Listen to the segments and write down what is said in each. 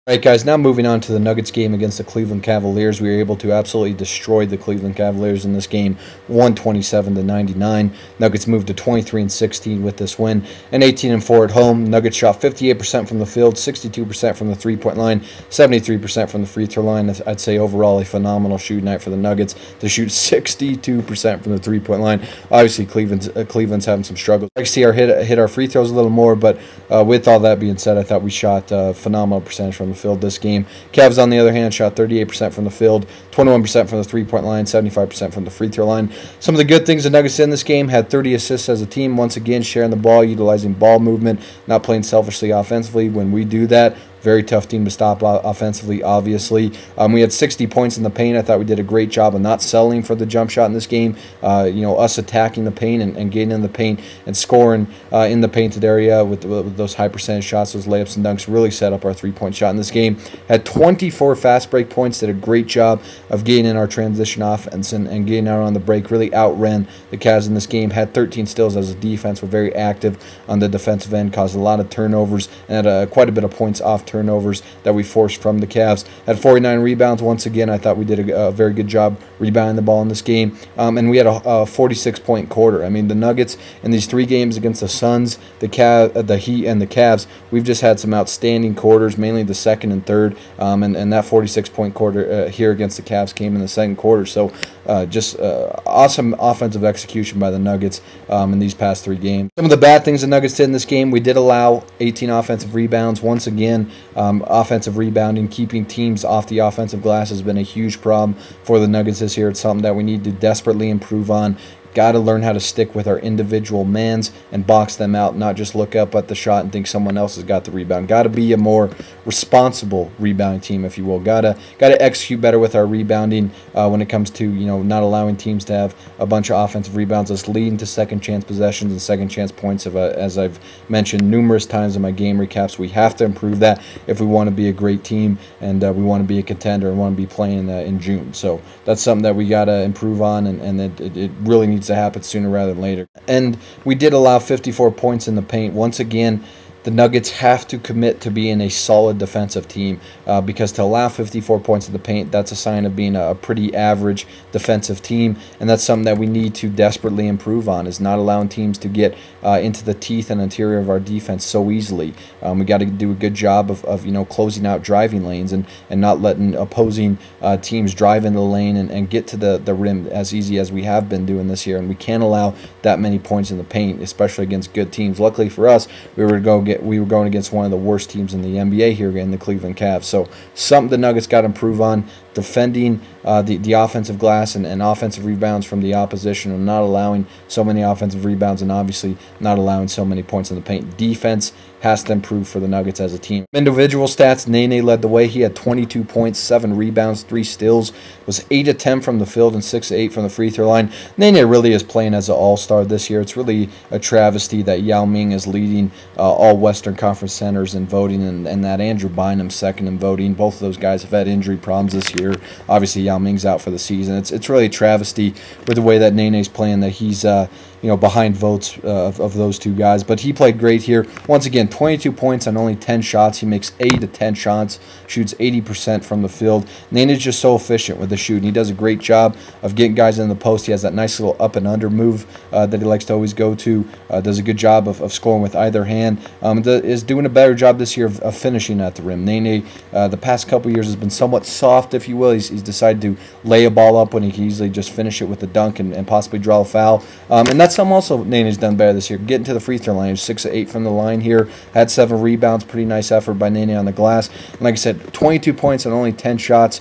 All right, guys, now moving on to the Nuggets game against the Cleveland Cavaliers. We were able to absolutely destroy the Cleveland Cavaliers in this game, 127-99. Nuggets moved to 23-16 with this win, and 18-4 at home. Nuggets shot 58% from the field, 62% from the three-point line, 73% from the free throw line. I'd say overall a phenomenal shooting night for the Nuggets to shoot 62% from the three-point line. Obviously, Cleveland's having some struggles. I like to see our hit our free throws a little more, but with all that being said, I thought we shot a phenomenal percentage from the field this game. Cavs, on the other hand, shot 38% from the field, 21% from the three-point line, 75% from the free throw line. Some of the good things the Nuggets did in this game: had 30 assists as a team, once again sharing the ball, utilizing ball movement, not playing selfishly offensively. When we do that, very tough team to stop offensively, obviously. We had 60 points in the paint. I thought we did a great job of not settling for the jump shot in this game. Us attacking the paint and getting in the paint and scoring in the painted area with those high percentage shots, those layups and dunks, really set up our three-point shot in this game. Had 24 fast break points, did a great job of getting in our transition offense and getting out on the break, really outran the Cavs in this game. Had 13 steals as a defense, were very active on the defensive end, caused a lot of turnovers, and had quite a bit of points off turnovers that we forced from the Cavs. Had 49 rebounds. Once again, I thought we did a very good job rebounding the ball in this game. And we had a 46-point quarter. I mean, the Nuggets in these three games against the Suns, the Heat, and the Cavs, we've just had some outstanding quarters, mainly the second and third. And that 46-point quarter here against the Cavs came in the second quarter. So just awesome offensive execution by the Nuggets in these past three games. Some of the bad things the Nuggets did in this game: we did allow 18 offensive rebounds. Once again, offensive rebounding, keeping teams off the offensive glass has been a huge problem for the Nuggets this year. It's something that we need to desperately improve on. Got to learn how to stick with our individual mans and box them out, not just look up at the shot and think someone else has got the rebound. Got to be a more responsible rebounding team, if you will. Got to execute better with our rebounding when it comes to not allowing teams to have a bunch of offensive rebounds. Us leading to second chance possessions and second chance points. As I've mentioned numerous times in my game recaps, we have to improve that if we want to be a great team and we want to be a contender and want to be playing in June. So that's something that we got to improve on, and it really needs to happen sooner rather than later. And we did allow 54 points in the paint. Once again, the Nuggets have to commit to being a solid defensive team because to allow 54 points in the paint, that's a sign of being a pretty average defensive team, and that's something that we need to desperately improve on, is not allowing teams to get into the teeth and interior of our defense so easily. We got to do a good job of closing out driving lanes and not letting opposing teams drive into the lane and get to the rim as easy as we have been doing this year, and we can't allow that many points in the paint, especially against good teams. Luckily for us, we were going against one of the worst teams in the NBA here in the Cleveland Cavs. So something the Nuggets got to improve on: defending the offensive glass and offensive rebounds from the opposition, and not allowing so many offensive rebounds, and obviously not allowing so many points in the paint. Defense has to improve for the Nuggets as a team. Individual stats: Nene led the way. He had 22 points, 7 rebounds, 3 steals, was 8 of 10 from the field and 6 of 8 from the free throw line. Nene really is playing as an all-star this year. It's really a travesty that Yao Ming is leading all Western Conference centers in voting, and that Andrew Bynum's second in voting. Both of those guys have had injury problems this year. Obviously, Yao Ming's out for the season. It's really a travesty with the way that Nene's playing, that he's behind votes of those two guys. But he played great here. Once again, 22 points on only 10 shots. He makes 8 to 10 shots, shoots 80% from the field. Nene's just so efficient with the shooting. He does a great job of getting guys in the post. He has that nice little up and under move that he likes to always go to. Does a good job of scoring with either hand. Is doing a better job this year of finishing at the rim. Nene, the past couple years, has been somewhat soft, if you will. He's decided to lay a ball up when he can easily just finish it with a dunk and possibly draw a foul. And that's something also Nene's done better this year. Getting to the free throw line. He's 6 of 8 from the line here. Had 7 rebounds. Pretty nice effort by Nene on the glass. And like I said, 22 points on only 10 shots.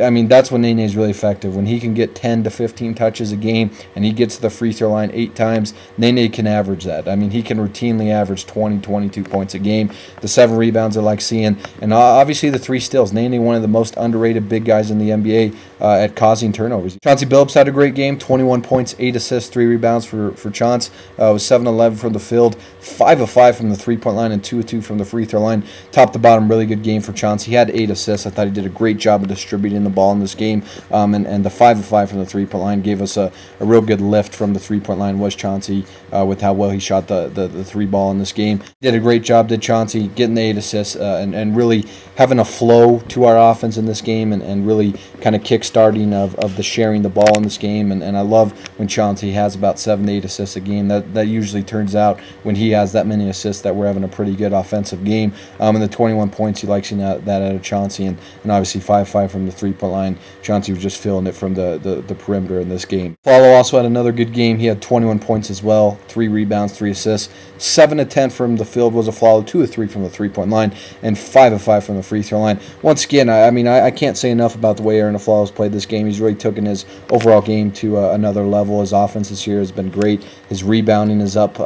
I mean, that's when Nene is really effective. When he can get 10 to 15 touches a game and he gets to the free throw line 8 times, Nene can average that. I mean, he can routinely average 20, 22 points a game. The 7 rebounds I like seeing. And obviously the 3 steals. Nene, one of the most underrated big guys in the NBA at causing turnovers. Chauncey Billups had a great game. 21 points, 8 assists, 3 rebounds for Chaunce. Was 7-11 from the field, 5 of 5 from the three-point line, and 2 of 2 from the free throw line. Top to bottom, really good game for Chauncey. He had 8 assists. I thought he did a great job of distributing shooting the ball in this game. And the 5 of 5 from the three-point line gave us a real good lift from the three-point line was Chauncey with how well he shot the three ball in this game. Did a great job, did Chauncey, getting the 8 assists and really having a flow to our offense in this game and really kind of kick-starting of the sharing the ball in this game. And I love when Chauncey has about 7 to 8 assists a game. That usually turns out when he has that many assists that we're having a pretty good offensive game. And the 21 points, you like seeing that out of Chauncey. And obviously 5-5 from the three-point line. Chauncey was just feeling it from the perimeter in this game. Follow also had another good game. He had 21 points as well, 3 rebounds, 3 assists. 7 of 10 from the field was a Flalo, 2 of 3 from the three-point line, and 5 of 5 from the free throw line. Once again, I can't say enough about the way Aaron Aflalo's played this game. He's really taken his overall game to another level. His offense this year has been great. His rebounding is up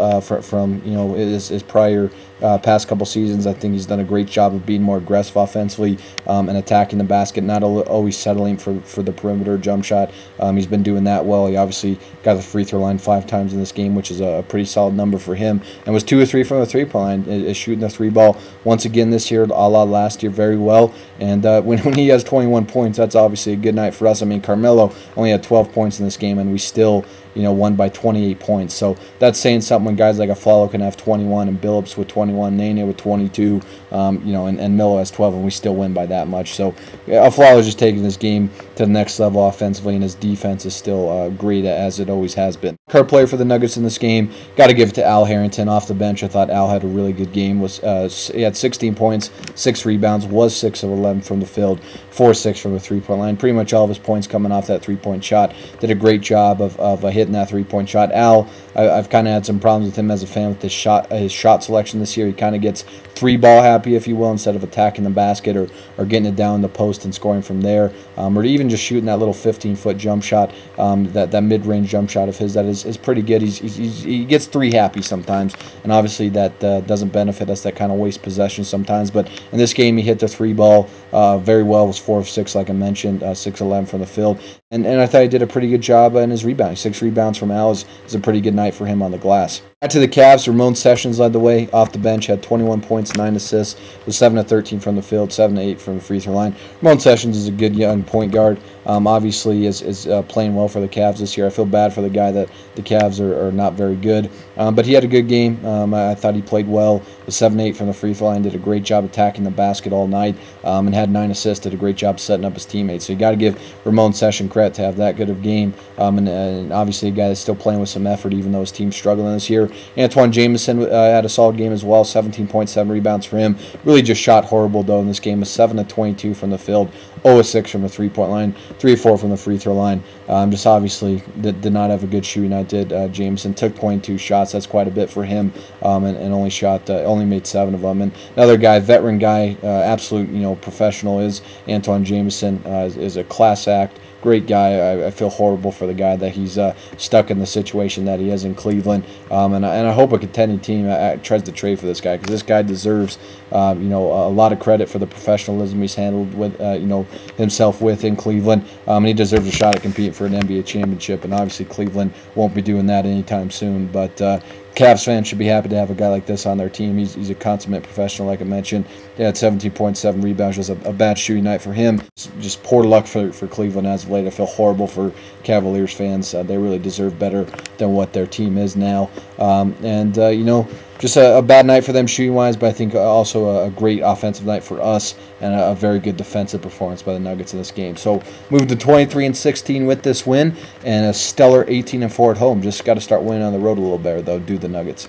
from his prior past couple seasons. I think he's done a great job of being more aggressive offensively and attacking the basket, not always settling for the perimeter jump shot. He's been doing that well. He obviously got the free throw line 5 times in this game, which is a pretty solid number for him, and was 2 of 3 from the three-point line, is shooting the three ball once again this year, a la last year, very well. And when he has 21 points, that's obviously a good night for us. I mean, Carmelo only had 12 points in this game, and we still won by 28 points. So that's saying something when guys like Aflalo can have 21 and Billups with 21, Nene with 22, and Miller has 12, and we still win by that much. So Aflalo is just taking this game to the next level offensively, and his defense is still great as it always has been. Card player for the Nuggets in this game, got to give it to Al Harrington off the bench. I thought Al had a really good game. He had 16 points, 6 rebounds, was 6 of 11 from the field, 4-6 from the three-point line. Pretty much all of his points coming off that three-point shot. Did a great job of hitting that three-point shot. Al, I've kind of had some problems with him as a fan with his shot selection this year. He kind of gets three-ball happy, if you will, instead of attacking the basket or getting it down the post and scoring from there, or even just shooting that little 15-foot jump shot, that mid-range jump shot of his that is pretty good. He gets three happy sometimes, and obviously that doesn't benefit us. That kind of wastes possession sometimes. But in this game, he hit the three ball very well. Was 4 of 6, like I mentioned, 6-11 from the field. And I thought he did a pretty good job in his rebounding. 6 rebounds from Al is a pretty good night for him on the glass. Back to the Cavs, Ramon Sessions led the way off the bench, had 21 points, 9 assists, was 7 of 13 from the field, 7 of 8 from the free throw line. Ramon Sessions is a good young point guard. Obviously is playing well for the Cavs this year. I feel bad for the guy that the Cavs are not very good, but he had a good game. I thought he played well. Was 7-8 from the free throw line, did a great job attacking the basket all night, and had 9 assists, did a great job setting up his teammates. So you got to give Ramon Sessions credit to have that good of a game, and obviously a guy that's still playing with some effort even though his team's struggling this year. Antoine Jameson had a solid game as well, 17.7 rebounds for him. Really just shot horrible though in this game, was 7 of 22 from the field, 0 of 6 from the three-point line, 3 of 4 from the free throw line. Just obviously did not have a good shooting night. Jameson took 22 shots. That's quite a bit for him, and only made 7 of them. And another guy, veteran guy, absolute professional, is Antoine Jameson. Is a class act. Great guy. I feel horrible for the guy that he's stuck in the situation that he is in Cleveland, and I hope a contending team tries to trade for this guy, because this guy deserves a lot of credit for the professionalism he's handled with himself with in Cleveland, and he deserves a shot at competing for an NBA championship. And obviously Cleveland won't be doing that anytime soon, but Cavs fans should be happy to have a guy like this on their team. He's a consummate professional, like I mentioned. He had 17.7 rebounds, just a bad shooting night for him. Just poor luck for Cleveland as of late. I feel horrible for Cavaliers fans. They really deserve better than what their team is now. Just a bad night for them shooting-wise, but I think also a great offensive night for us, and a very good defensive performance by the Nuggets in this game. So moving to 23-16 with this win, and a stellar 18-4 at home. Just got to start winning on the road a little better, though. Do the Nuggets.